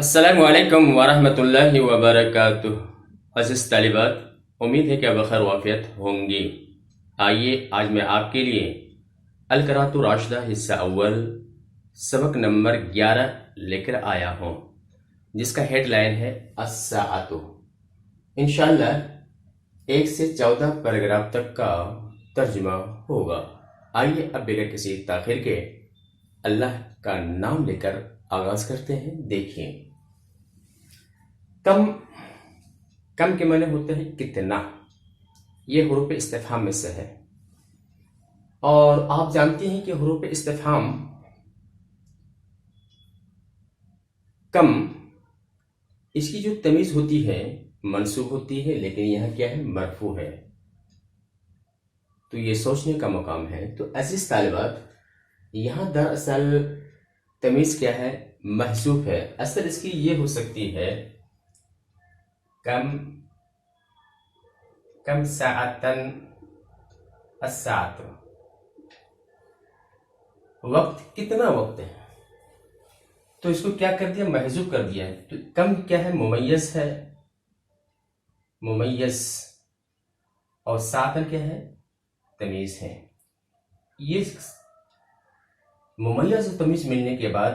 السلام علیکم ورحمۃ اللہ وبرکاتہ۔ عزیز طالبات، امید ہے کہ آپ بخیر وافیت ہوں گی۔ آئیے آج میں آپ کے لیے القراۃ الراشدہ حصہ اول سبق نمبر 11 لے کر آیا ہوں، جس کا ہیڈ لائن ہے الساعۃ۔ انشاءاللہ 1 سے 14 پیراگراف تک کا ترجمہ ہوگا۔ آئیے اب بغیر کسی تاخیر کے اللہ کا نام لے کر آغاز کرتے ہیں۔ دیکھیں، کم کے معنی ہوتے ہیں کتنا، یہ حروف استفہام میں سے ہے، اور آپ جانتے ہیں کہ حروف استفہام کم، اس کی جو تمیز ہوتی ہے منصوب ہوتی ہے، لیکن یہاں کیا ہے، مرفوع ہے۔ تو یہ سوچنے کا مقام ہے۔ تو عزیز طالبات، یہاں دراصل تمیز کیا ہے، محذوف ہے۔ اصل اس کی یہ ہو سکتی ہے کم ساعتن الساعت، وقت کتنا وقت ہے، تو اس کو کیا کر دیا، محذوف کر دیا ہے۔ تو کم کیا ہے، ممیز ہے، ممیز، اور ساعتن کیا ہے، تمیز ہے۔ یہ ممیز و تمیز ملنے کے بعد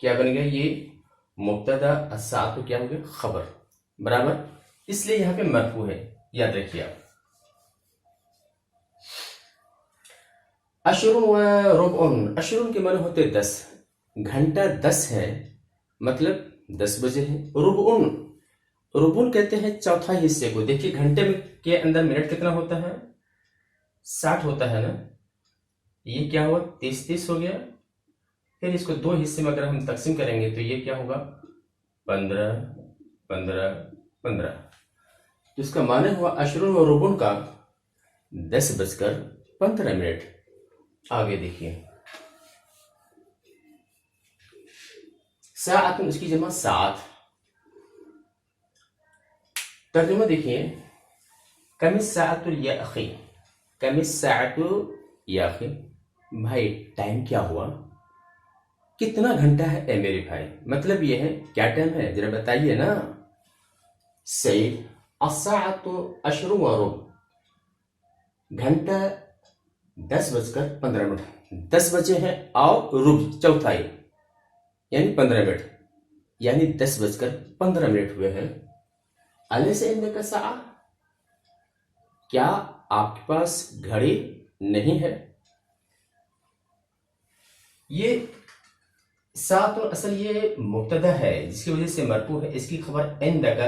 کیا بن گیا، یہ مبتدا، الساعت کیا ہو گیا، خبر، برابر، اس لیے یہاں پہ مرفوع ہے، یاد رکھیے آپ۔ اشرن و ربعن، اشرن کے معنی ہوتے 10، گھنٹہ 10 ہے، مطلب 10 بجے ہے۔ ربعن کہتے ہیں چوتھائی حصے کو۔ دیکھیے گھنٹے میں کے اندر منٹ کتنا ہوتا ہے، 60 ہوتا ہے نا، یہ کیا ہوا، 30 ہو گیا۔ پھر اس کو 2 حصے میں اگر ہم تقسیم کریں گے تو یہ کیا ہوگا، 15 15 15۔ تو اس کا معنی ہوا اشرن و ربعن کا 10:15۔ آگے دیکھیے، ساعت، اس کی جمع ساعت۔ ترجمہ دیکھیے، کم الساعت یا اخی، کم الساعت یا اخی، بھائی ٹائم کیا ہوا، کتنا گھنٹہ ہے اے میرے بھائی، مطلب یہ ہے کیا ٹائم ہے، ذرا بتائیے نا۔ صحیح، الساعت عشر و ربع، گھنٹہ 10:15، 10 بجے ہیں، اور ربع چوتھائی یعنی 15 منٹ، یعنی 10:15 ہوئے ہیں۔ الیس عندک ساعہ، کیا آپ کے پاس گھڑی نہیں ہے؟ یہ ساعت اصل یہ مبتدا ہے، جس کی وجہ سے مرفوع ہے، اس کی خبر عندک،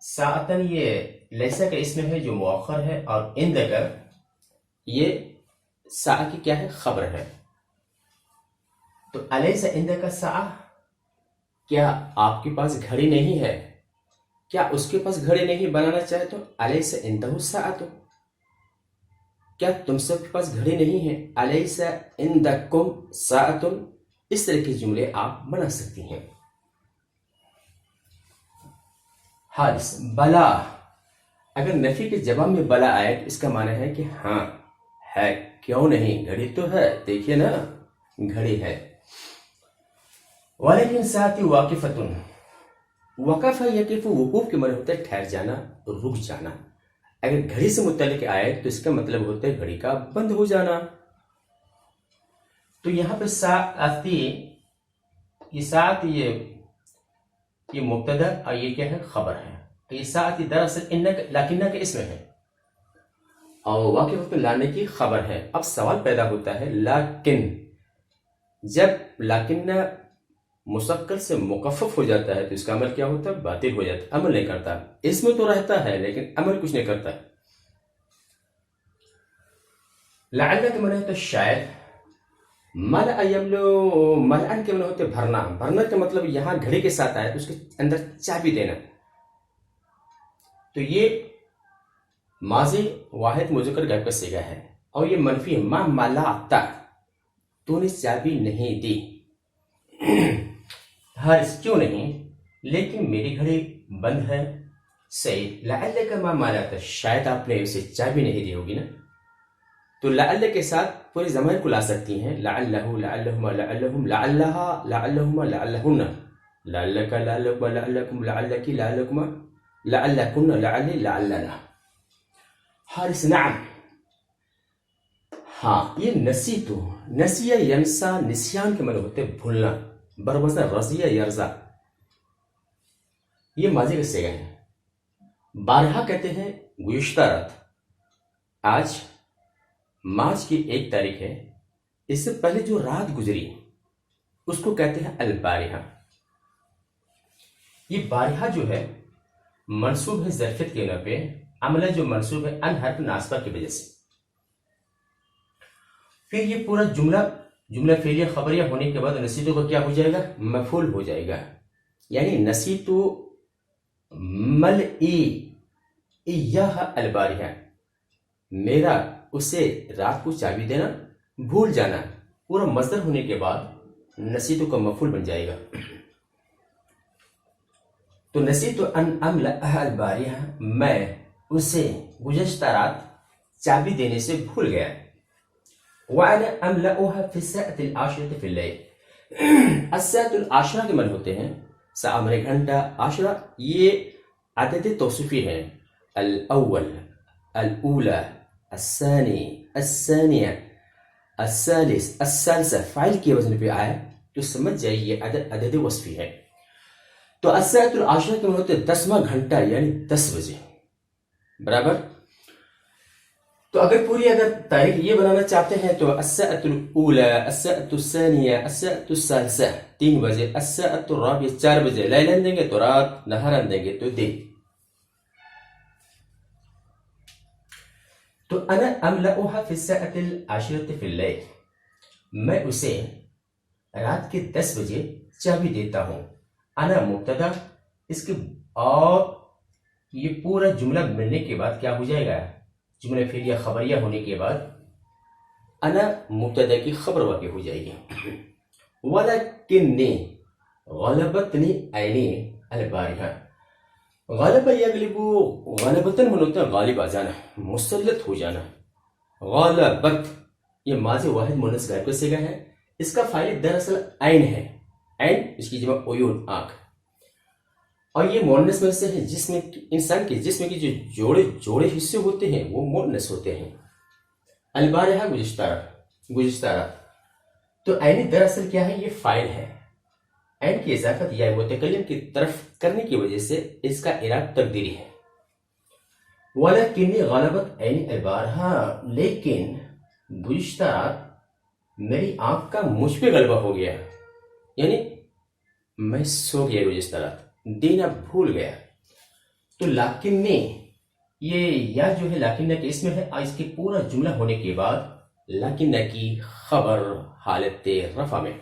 ساعتن یہ لیسا کا اسم ہے جو مؤخر ہے، اور عندک یہ ساعہ کی کیا ہے، خبر ہے۔ تو الیس عندک ساعہ، کیا آپ کے پاس گھڑی نہیں ہے، کیا اس کے پاس گھڑی نہیں، بنانا چاہے تو الیس عندہ ساعۃ، کیا تم سب کے پاس گھڑی نہیں ہے، الیس عندکم ساعۃ، اس طرح کے جملے آپ بنا سکتی ہیں۔ حادث، بلا، اگر نفی کے جواب میں بلا آئے تو اس کا معنی ہے کہ ہاں ہے، کیوں نہیں، گھڑی تو ہے، دیکھیے نا گھڑی ہے۔ ولیکن ساعتی واقفتن، وقف یقف، وقوف کے معنی ہوتا ہے ٹھہر جانا، رک جانا۔ اگر گھڑی سے متعلق آئے تو اس کا مطلب ہوتا ہے گھڑی کا بند ہو جانا۔ تو یہاں پہ ساعتی، یہ ساعت یہ مبتدا، اور یہ کیا ہے، خبر ہے۔ تو یہ ساعتی دراصل لاکنہ کا اسم ہے، اور واقف لانے کی خبر ہے۔ اب سوال پیدا ہوتا ہے، لیکن جب لاکنہ مسکر سے مخفف ہو جاتا ہے تو اس کا عمل کیا ہوتا ہے، باطل ہو جاتا ہے، عمل نہیں کرتا۔ اسم تو رہتا ہے لیکن عمل کچھ نہیں کرتا۔ لعل کے معنی ہوتا ہے شاید، ملأ یملو، ملأن کے معنی ہوتے بھرنا، بھرنا کا مطلب یہاں گھڑی کے ساتھ آیا تو اس کے اندر چابی دینا۔ تو یہ ماضی واحد مذکر غائب کا صیغہ ہے، اور یہ منفی ہے، ما ملأت، تو نے چابی نہیں دی۔ حارث، کیوں نہیں، لیکن میری گھڑی بند ہے۔ صحیح، لعلک ما ملأت، شاید آپ نے اسے چابی نہیں دی ہوگی نا۔ تو لعل کے ساتھ پورے ضمائر کو لا سکتی ہیں، لعلہ، لعلہما، لعلہم، لعلہا، لعلہما، لعلہن، لعلک، لعلکما، لعلکم، لعلکی، لعلکما، لعلکن، لعلی، لعلنا۔ حارث نعم۔ ہاں، یہ نسیتو، نسیہ ینسا، نسیان کے معنی ہوتے ہیں بھولنا، بروزن رضیہ یرزا، یہ ماضی کا صیغہ ہے۔ بارہا کہتے ہیں گزشتہ رات، آج مارچ کی 1 تاریخ ہے، اس سے پہلے جو رات گزری اس کو کہتے ہیں البارحہ۔ یہ بارحہ جو ہے منصوب ہے ظرفیت کے بنا پہ، عملہ جو منصوب ہے ان حرف ناصبہ کی وجہ سے۔ پھر یہ پورا جملہ فعلیہ خبریہ ہونے کے بعد نسیتو کا کیا ہو جائے گا؟ مفعول ہو جائے گا، یعنی نسیتو ملئی ایہا البارحہ، میرا اسے رات کو چابی دینا بھول جانا، پورا مصدر ہونے کے بعد نسیتو کا مفعول بن جائے گا۔ تو نسیتو ان املأها البارحہ، میں اسے گزشتہ رات چابی دینے سے بھول گیا۔ وَأَنَا أَمْلَأُهَا فِي السَّاعَةِ الْعَاشِرَةِ فِي اللَّيْلِ، الساعة العاشرہ کے معنی ہوتے ہیں ساعت، گھنٹہ، عاشرہ یہ عدد توصیفی ہے، الاول، الاولى، الثانی، الثانیہ، الثالث، الثالثہ، فاعل کی وزن پہ آئے تو سمجھ جائیے یہ عدد وصفی ہے۔ تو الساعة العاشرہ کے معنی ہوتے ہیں 10واں گھنٹہ، یعنی 10 بجے، برابر۔ تو اگر تاریخ یہ بنانا چاہتے ہیں تو الساعة الأولى، الساعة الثانية، الساعة الثالثة 3 بجے، الساعة الرابعة 4 بجے، لیلن دیں گے تو رات، نہارن دیں گے تو دن۔ تو انا املأها في الساعة العاشرة في الليل، میں اسے رات کے 10 بجے چابی دیتا ہوں۔ انا مبتدا، اس کے اور یہ پورا جملہ ملنے کے بعد کیا ہو جائے گا؟ جملہ فعلیہ خبریہ ہونے کے بعد انا مبتدا کی خبر واقع ہو جائے گی۔ وَلَكِنِّي غَلَبَتْنِي عَيْنِي الْبَارِحَةَ، غالب یغلب، غالبتاً ہوتا ہے غالب آ جانا، مسلط ہو جانا۔ غالبت یہ ماضی واحد مونث غائب کا صیغہ ہے، اس کا فاعل دراصل عین ہے، عین اس کی جمع عیون، آنکھ، اور یہ مونث میں سے ہے جس میں انسان کے جسم کے جو جوڑے حصے ہوتے ہیں وہ مونث ہوتے ہیں۔ البارحہ گزشتہ رات، تو عین دراصل کیا ہے؟ یہ فاعل ہے، عین کی اضافت یا متکلم کی طرف کرنے کی وجہ سے اس کا اعراب تقدیری ہے۔ وَلَكِنِّي غَلَبَتْ عَيْنِي الْبَارِحَةَ، لیکن گزشتہ رات میری آنکھ کا مجھ پہ غلبہ ہو گیا، یعنی میں سو گیا گزشتہ رات، دینا بھول گیا۔ تو لاکنی، یہ یا جو ہے لاکنہ کے اسم ہے، اس کے پورا جملہ ہونے کے بعد لاکنہ کی خبر حالت رفع میں۔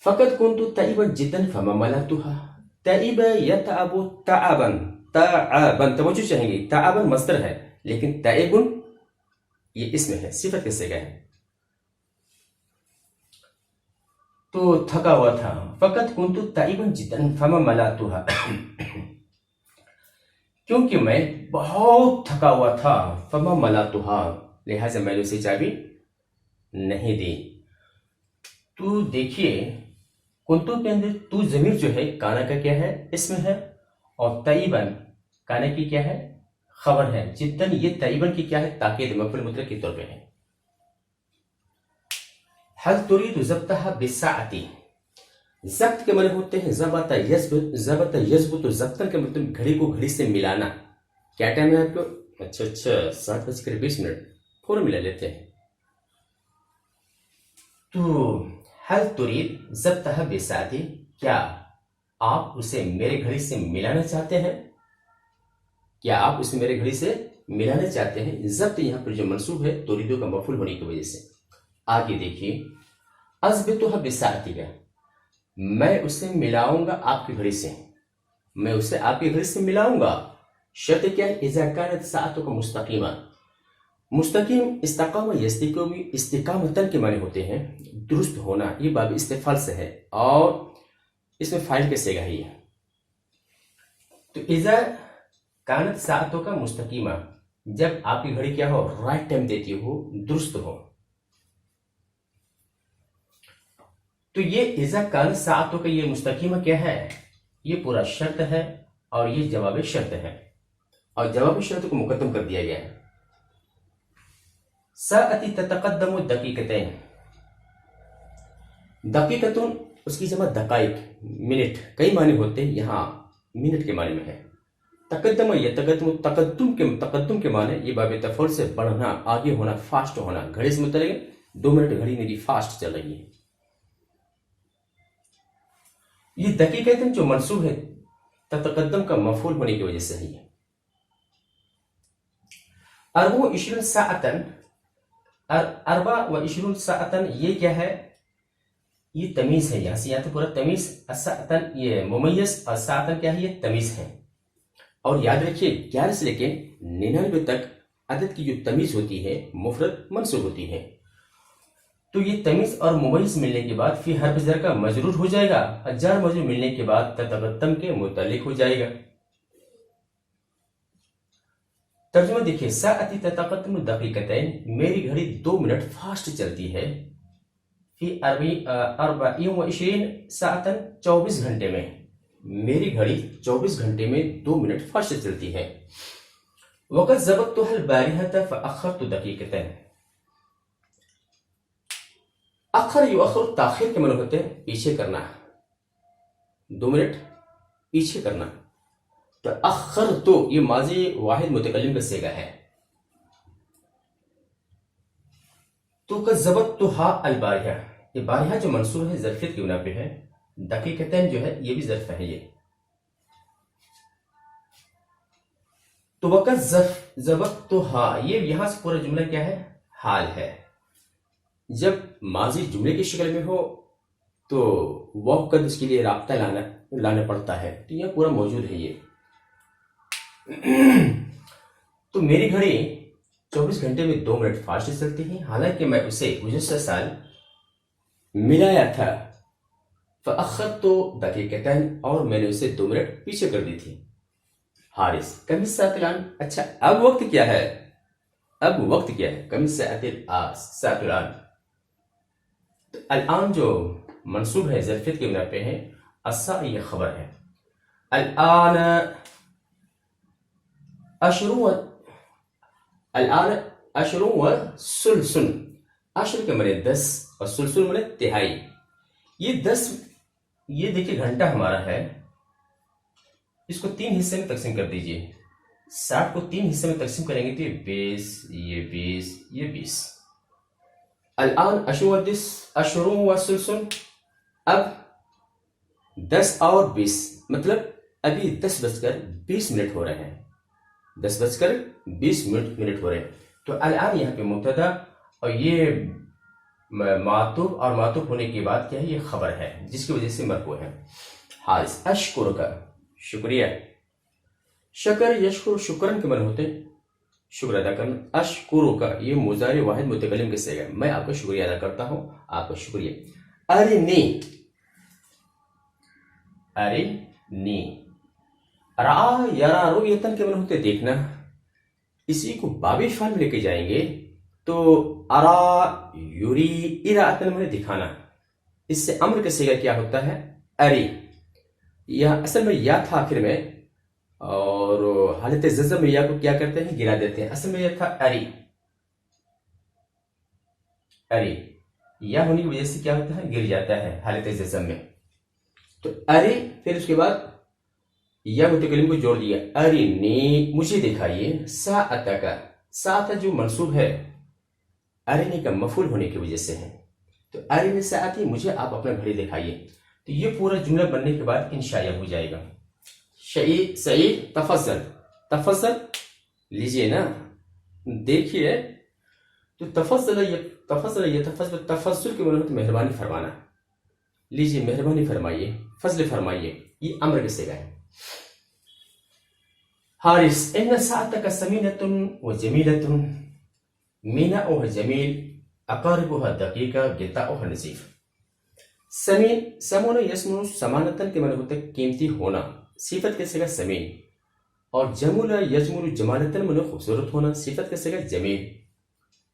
فقط كنت تعبا جدا فما ملأتها، تعب يتعب تعبا، تعبا توجہ چاہیں گے، تعبا مصدر ہے لیکن تعب یہ اسم ہے، صفت کے صیغہ ہے، تو تھکا ہوا تھا۔ فقط كنت تعبا جدا فما ملأتها، کیونکہ میں بہت تھکا ہوا تھا، فما ملأتها لہذا میں نے اسے چابی نہیں دی۔ تو دیکھیے کنتو کے اندر تو ضمیر جو ہے کانا کا کیا ہے؟ اسم ہے، اور تعیباً کانا کی کیا ہے؟ خبر ہے۔ جداً یہ تعیباً کی کیا ہے؟ تاکید مفعول مطلق کے طور پہ ہے۔ حل تريد ضبطها بالساعة، ضبط کے معنی ہوتے ہیں ضبط یضبط، ضبطاً کے مطلب گھڑی کو گھڑی سے ملانا۔ کیا ٹائم ہے آپ کو؟ اچھا 7:20 فوراً ملا لیتے ہیں۔ تو حل تريد ضبطها بالساعة، کیا آپ اسے میرے گھڑی سے ملانا چاہتے ہیں؟ کیا آپ اسے میرے گھڑی سے ملانا چاہتے ہیں؟ ضبط یہاں پر جو منصوب ہے تریدو کا مفعول ہونے کی وجہ سے۔ آگے دیکھیے اضبطها بالساعة، میں اسے ملاؤں گا آپ کی گھڑی سے، میں اسے آپ کی گھڑی سے ملاؤں گا۔ شرط کیا ہے؟ اذا كانت ساعتك مستقیمہ، مستقیم استقام یستقیم استقامتاً کے معنی ہوتے ہیں درست ہونا، یہ باب استفعال سے ہے اور اس میں فاعل کے صیغہ ہی ہے۔ تو اذا كانت ساعتك مستقیمہ، جب آپ کی گھڑی کیا ہو، رائٹ ٹائم دیتی ہو، درست ہو. تو یہ اذا کان ساعتوں کا یہ مستقیمہ کیا ہے، یہ پورا شرط ہے اور یہ جواب شرط ہے، اور جواب شرط کو مقدم کر دیا گیا ہے. ساعتی تتقدم دقیقتین، دقیقتون اس کی جمع دقائق، منٹ، کئی معنی ہوتے ہیں، یہاں منٹ کے معنی میں ہے. تقدم یتقدم، تقدم کے معنی یہ باب تفعول سے بڑھنا، آگے ہونا، فاسٹ ہونا. گھڑی سے متعلق 2 منٹ گھڑی میری فاسٹ چل رہی ہے. یہ دقیقتن جو منصوب ہے تتقدم کا مفعول ہونے کی وجہ سے ہے. یہ 24 ساعتن، 24 ساعتن یہ کیا ہے، یہ تمیز ہے. یہاں سے یہاں تک پورا تمیز. ساعتن یہ ممیز اور ساعتن کیا ہے، یہ تمیز ہے. اور یاد رکھیے 11 سے لے کے 99 تک عدد کی جو تمیز ہوتی ہے مفرد منصوب ہوتی ہے. تو یہ تمیز اور ممیز ملنے کے بعد فی حرف جر کا مجرور ہو جائے گا، اور جار مجرور ملنے کے بعد تتقدم کے متعلق ہو جائے گا. ترجمہ دیکھیے، ساعتی تتقدم دقیقتین، میری گھڑی 2 منٹ فاسٹ چلتی ہے. فی 24 ساعتن، 24 گھنٹے میں، میری گھڑی 24 گھنٹے میں 2 منٹ فاسٹ چلتی ہے. وقت ضبطتها البارحة فأخرت دقیقتین. اخر یؤخر تاخیر کے معنی ہوتے ہیں پیچھے کرنا، 2 منٹ پیچھے کرنا. تو اخر تو یہ ماضی واحد متکلم کا صیغہ ہے. تو کا ضبطتها البارحة، یہ بارحہ جو منصوب ہے ظرفیت کی بنا پہ ہے. دقیقتین جو ہے یہ بھی ظرف ہے. یہ تو وقت ضبطتها، یہ یہاں سے پورا جملہ کیا ہے، حال ہے. جب ماضی جملے کی شکل میں ہو تو وقت اس کے لیے رابطہ لانا پڑتا ہے. تو یہ پورا موجود ہے. یہ تو میری گھڑی 24 گھنٹے میں 2 منٹ فاسٹ چلتی ہے، حالانکہ میں اسے گزشتہ سال ملایا تھا. فأخرت دقیقتین، اور میں نے اسے 2 منٹ پیچھے کر دی تھی. حارث کم الساعة الآن، اچھا اب وقت کیا ہے، اب وقت کیا ہے، کم الساعة الآن. تو الآن جو منصوب ہے ظرفیت کے بنا پہ ہے، الساعة یہ خبر ہے. الآن عشر و سلسن، عشر کے معنی 10 اور سلسل معنی تہائی. یہ 10، یہ دیکھیے گھنٹہ ہمارا ہے، اس کو 3 حصے میں تقسیم کر دیجئے. 60 کو 3 حصے میں تقسیم کریں گے تو یہ 20، یہ 20، یہ 20. الآن عشر و سلسن، اب 10 اور 20، مطلب ابھی 10:20 ہو رہے ہیں، 10:20 ہو رہے ہیں. تو الآن یہاں پہ مبتدا، اور یہ معطوف، اور معطوف ہونے کے بعد کیا ہے، یہ خبر ہے جس کی وجہ سے مرفوع ہے. حارث اشکر کا، شکریہ. شکر یشکر شکرن کے معنی ہوتے ہیں شکر ادا کرنا. اشکر کا یہ مضارع واحد متکلم کے صیغہ ہے، میں آپ کا شکریہ ادا کرتا ہوں، آپ کا شکریہ. ارنی، ارنی، رعا یرا رؤیتن کے معنی ہوتے دیکھنا. اسی کو بابی فعل میں لے کے جائیں گے تو ارا یری اراءتن میں دکھانا. اس سے امر کا صیغہ کیا ہوتا ہے، اری. یہاں اصل میں یا تھا آخر میں، اور حالت جزم میں یا کو کیا کرتے ہیں، گرا دیتے ہیں. اصل میں یہ تھا اری. اری یا ہونے کی وجہ سے کیا ہوتا ہے، گر جاتا ہے حالت جزم میں. تو اری، پھر اس کے بعد یا متکلم کو جوڑ دیا، ارنی مجھے دکھائیے. ساعت کا، ساعت جو منصوب ہے ارنی کا مفعول ہونے کی وجہ سے ہے. تو ارنی ساعتی، مجھے آپ اپنا گھڑی دکھائیے. تو یہ پورا جملہ بننے کے بعد انشائیہ ہو جائے گا. سعید تفضل، تفضل لیجئے نا، دیکھیے. تو تفضل تفضل کے معنی مہربانی فرمانا. لیجئے مہربانی فرمائیے، فضل فرمائیے، یہ امر کے صیغہ ہے. حارث ان ساعتك ثمينة وجميلة، ميناؤها جميل، اقاربها دقيقة، غطاؤها نظيف. سمین، سمون یسمون سمانتن کے معنی ہوتا ہے قیمتی ہونا. صفت کے صیغہ سمین. اور جمل یجمل جمالتن من خوبصورت ہونا صفت کا صیغہ جمیل.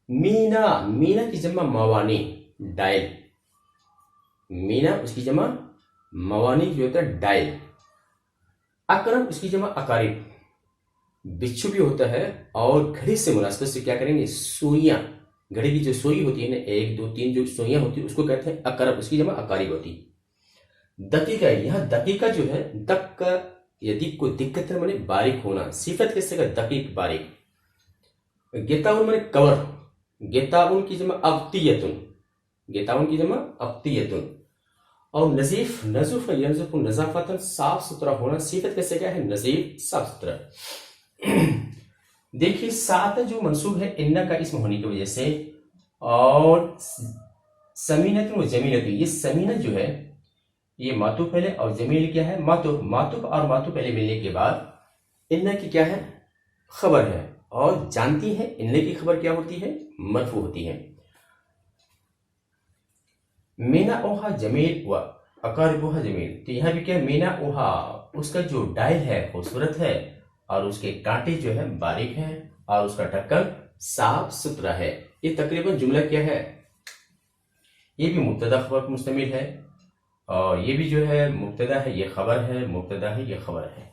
مینا مینا کی جمع موانی ڈائل. مینا اس کی جمع موانی جو ہوتا ہے ڈائل. اکرم اس کی جمع اقارب. بچھو بھی ہوتا ہے اور گھڑی سے مناسبت سے کیا کریں گے سوئیاں. گھڑی کی جو سوئی ہوتی ہے نا 1 2 3 جو سوئیاں ہوتی ہیں اس کو کہتے ہیں اقرب. اس کی جمع اقارب ہوتی. دقیقہ یہاں دقیقہ جو ہے دق یدی کوئی دقت ہے باریک ہونا صفت کس سے دقیق باریک. گیتاون میں کور. گیتاون کی جمع اغتیتن. گیتاون کی جمع اغتیتن. اور نظیف نظف ینظف نظافتن صاف ستھرا ہونا صفت کیسے کیا ہے نظیف صاف ستھرا. دیکھیے سات جو منصوب ہے ان کا اسم ہونے کی وجہ سے اور سمینت و جمیلت. یہ سمینہ جو ہے یہ ماتو پہلے اور جمیل کیا ہے ماتو. ماتو اور ماتو پہلے ملنے کے بعد ان کی کیا ہے خبر ہے. اور جانتی ہے ان کی خبر کیا ہوتی ہے مرفوع ہوتی ہے. مینا اوہا جمیل و اقاربوہا جمیل. تو یہاں بھی کیا مینا اوہا اس کا جو ڈائل ہے خوبصورت ہے اور اس کے کانٹے جو ہے باریک ہیں اور اس کا ڈھکن صاف ستھرا ہے. یہ تقریباً جملہ کیا ہے یہ بھی مبتدا خبر پر مشتمل ہے اور یہ بھی جو ہے مبتدا ہے یہ خبر ہے مبتدا ہے یہ خبر ہے.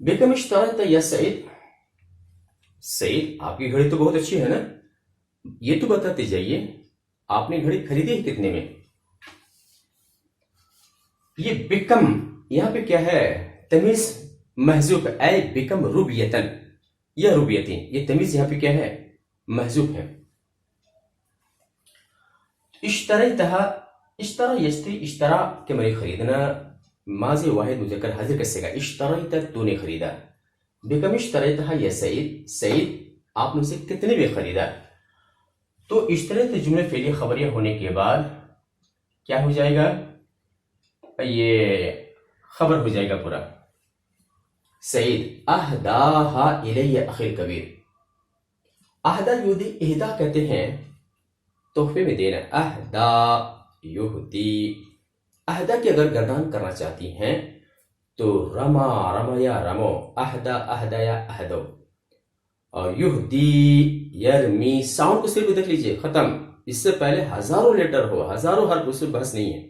بیکم اشتريت یا سعید. سعید آپ کی گھڑی تو بہت اچھی ہے نا یہ تو بتاتے جائیے آپ نے گھڑی خریدی ہے کتنے میں. یہ بیکم یہاں پہ کیا ہے تمیز محذوف ہے. اے بیکم روبیتن یا روبیتین یہ تمیز یہاں پہ کیا ہے محذوف ہے. اشتریتہا اشترا یشتری اشترا کے معنی خریدنا ماضی واحد مذکر حاضر کیسے گا اشتریت تو نے خریدا. بیکم اشتریتہا یا سعید. سعید آپ نے اسے کتنے میں خریدا. تو اشتریت جملے فعلی خبریہ ہونے کے بعد کیا ہو جائے گا یہ خبر ہو جائے گا پورا. سعید اہداہا الی اخی الکبیر. اہدا یہودی اہدا کہتے ہیں تحفے میں دینا. اہدا یہودی اہدا کی اگر گردان کرنا چاہتی ہیں تو رما رما یا رمو اہدا اہدا یا اہدو. اور یہودی یرمی ساؤنڈ کو صرف دیکھ لیجئے ختم. اس سے پہلے ہزاروں لیٹر ہو ہزاروں حرف اس سے بحث نہیں ہے.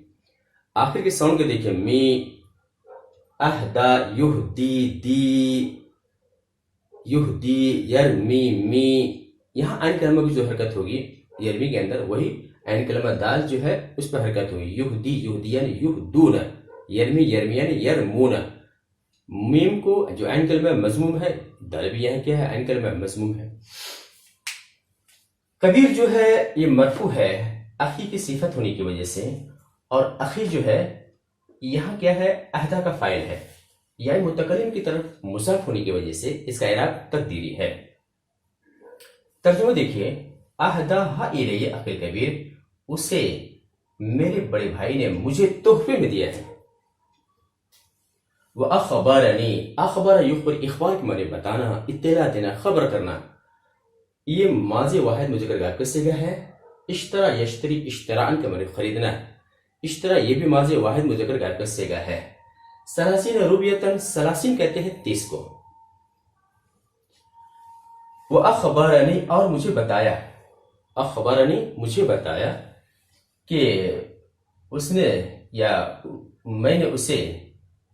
آخر کے ساؤنڈ کو دیکھیں می اہدا یہودی دی یہودی یرمی می. یہاں عین کلمہ کی جو حرکت ہوگی یرمی کے اندر وہی عین کلمہ دال جو ہے اس پر حرکت ہوگی. یہودی یہودیان یہدون یرمی یرمیان یرمون. میم کو جو عین کلمہ مضموم ہے دال بھی یہاں کیا ہے عین کلمہ مضموم ہے. کبیر جو ہے یہ مرفوع ہے اخی کی صفت ہونے کی وجہ سے اور اخی جو ہے یہاں کیا ہے اہدا کا فاعل ہے یعنی متکلم کی طرف مضاف ہونے کی وجہ سے اس کا اعراب تقدیری ہے. ترجمہ دیکھیے اہداہا الی اخی الکبیر اسے میرے بڑے بھائی نے مجھے تحفے میں دیا ہے. وَأَخْبَرَنِي اخبر یخبر اخبار کے معنی بتانا اطلاع دینا خبر کرنا. یہ ماضی واحد مذکر غائب کا صیغہ ہے. اشترا یشتری اشتراء کے معنی خریدنا. اشترا یہ بھی ماضی واحد مذکر غائب کا صیغہ ہے. سلاسین روبیتن سلاسین کہتے ہیں 30 کو. وَأَخْبَرَنِي اور مجھے بتایا. اخبرنی مجھے بتایا کہ اس نے یا میں نے اسے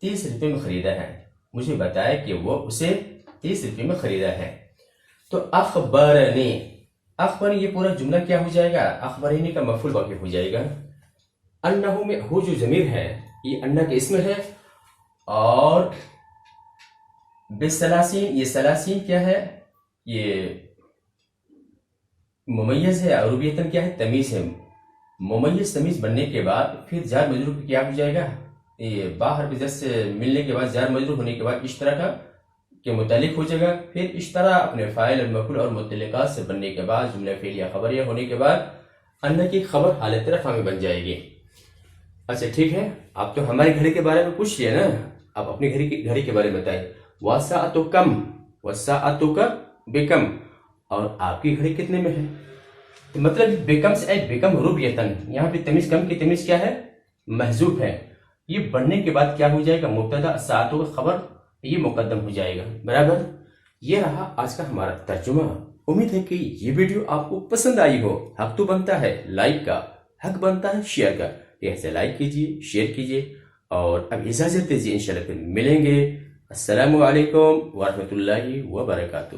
30 روپے میں خریدا ہے. مجھے بتایا کہ وہ اسے 30 روپے میں خریدا ہے. تو اخبرنی اخبرنی یہ پورا جملہ کیا ہو جائے گا اخبرنی کا مفعول واقع ہو جائے گا. انہو میں ہو جو ضمیر ہے یہ انہ کے اسم ہے اور بسلاسین یہ سلاسین کیا ہے یہ ممیز ہے. عربیتاً کیا ہے تمیز ہے. ممیز تمیز بننے کے بعد پھر جار مجرور کیا ہو جائے گا یہ باہر بجر سے ملنے کے بعد جار مجرور ہونے کے بعد اشترا کا کے متعلق ہو جائے گا. پھر اشترا اپنے فاعل المفعول اور متعلقات سے بننے کے بعد جملہ فعلیہ خبریہ ہونے کے بعد انہ کی خبر حالت رفع میں بن جائے گی. اچھا ٹھیک ہے آپ تو ہماری گھڑی کے بارے میں پوچھ لیے نا آپ اپنی گھڑی کے بارے میں بتائیں. وَسَاعَتُکَم وَسَاعَتُکَ بِکَم اور آپ کی گھڑی کتنے میں ہے. تو مطلب بیکم سے بیکم روبیتن یہاں پہ تمیز کم کی تمیز کیا ہے محذوف ہے. یہ بڑھنے کے بعد کیا ہو جائے گا مبتدا ساعتوں کا خبر یہ مقدم ہو جائے گا. برابر یہ رہا آج کا ہمارا ترجمہ. امید ہے کہ یہ ویڈیو آپ کو پسند آئی ہو. حق تو بنتا ہے لائک کا، حق بنتا ہے شیئر کا. لہذا لائک کیجیے، شیئر کیجیے، اور اب اجازت دیجیے، انشاءاللہ پھر ملیں گے. السلام علیکم ورحمۃ اللہ وبرکاتہ.